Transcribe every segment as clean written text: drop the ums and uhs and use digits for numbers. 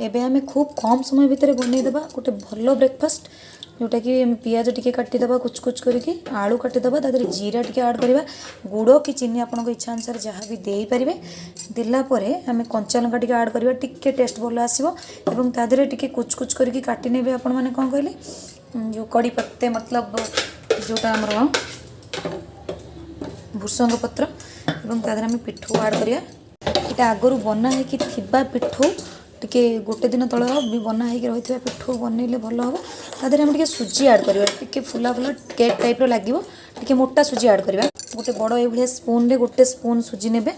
एबे आमे खूब कम समय भितर बनईदेबा गोटे भल ब्रेकफास्ट जोटा कि पियाज टिके काटिदेबा कुच कुच करके आलू काटिदेबा तादेह जीरा टिके ऐड करवा गुड़ कि चीनी आपन इच्छा अनुसार जहाँ भी दे पारे देलापर आम कंचा लंका टिके ऐड करवा टिके टेस्ट भल आसो एवं तादेह टिके कुच कुच करके काटि नेबे आपण माने कौन कहले जो कड़ी पत्ते मतलब जोटा आमर भृषंग पत्र एवं तादेह आम पिठू ऐड करवा यहाँ आगरू बना है पिठू टिके गोटे दिन तल भी बना है रही पिठू बनइले भल हम तादेह आम सुजी ऐड करवा टिके फुला फुला केक टाइप लगे टिके मोटा सुजी ऐड करवा गोटे बड़ ये स्पून रे गोटे स्पून सुजी नेबे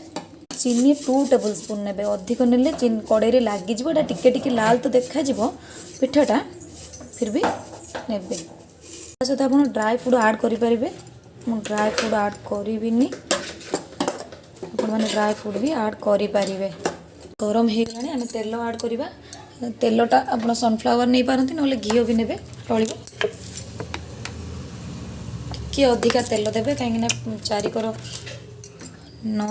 चीनी 2 टेबल स्पून नेबे अधिक नेले कड़े लगिज टिके टिके लाल तो देखा पिठाटा फिर भी नेबे सहित आप ड्राई फ्रूट ऐड करेंगे ड्राई फ्रूट ऐड करी आपने ड्राई फ्रूट भी ऐड करें गरम हो गलानी आम तेल ऐड करवा तेलटा आप सनफ्लावर नहीं पारती ना घी भी नेबे चलो टिके अधिका तेल देवे कहीं चारिकर न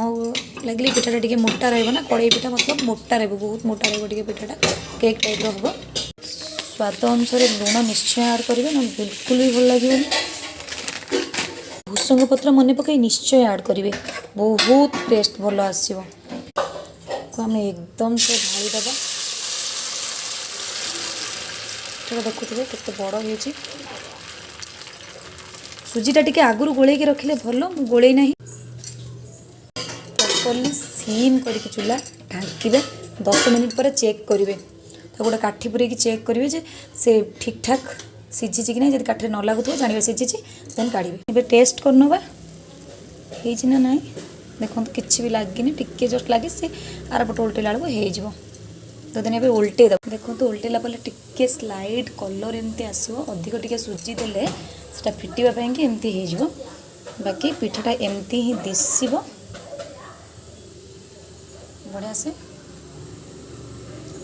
लगे पिठाटा टिके मोटा रहा कड़ई पिठा मतलब मोटा रहा बहुत मोटा रहा पिठाटा केक टाइप हम स्वाद अनुसार लुण निश्चय ऐड करेंगे ना बिल्कुल भी भल लगे भृषंग पत्र मन पकई निश्चय ऐड करेंगे बहुत टेस्ट भल आसो आम एकदम से ढाईदेवा देखुए केते बड़ हो सुजीटा टिके आगुरी गोले रखिले भल गोले ना प्रॉपर्ली सीम करके चूल्हा ढांकिबे 10 मिनिट पर चेक करेंगे तो गोटे काठी पूरेक चेक करेंगे जे से ठीक ठाक सीझी कि ना जब काठी न लगुव जानवे सीझी देन काढ़े ए टेस्ट करनवा ना ना देखो किसी भी लगे टिके जस्ट लगे सी आर पटे उल्टेला बेलू हो तो दिन उल्टे देखो तो उल्टेला टिके स्लाइड कलर एमती आसो अधिक टिके सुजी देले सेटा फिटापी कि एमती हो बाकी पिठाटा एमती ही दिशब बढ़िया से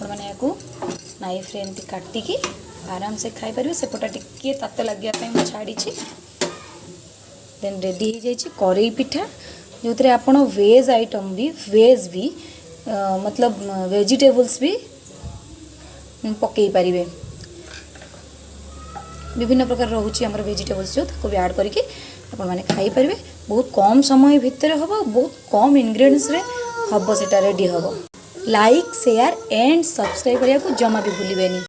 मैंने या नाइफ रे एमती काटिकी आराम से खाई पारे सेपटा टिके ताते लगे छाड़ी देन रेडी हो जाइए कड़ई पिठा जो थे आप वेज आइटम भी वेज भी मतलब वेजिटेबल्स भी पकई पारे विभिन्न प्रकार रोचे आम वेजिटेबल्स जो भी ऐड करके आपने खाई पारे बहुत कम समय भितर हम बहुत कम इनग्रेडिएंट्स रे हम से रेडी हम लाइक शेयर एंड सब्सक्राइब करने को जमा भी भूलें।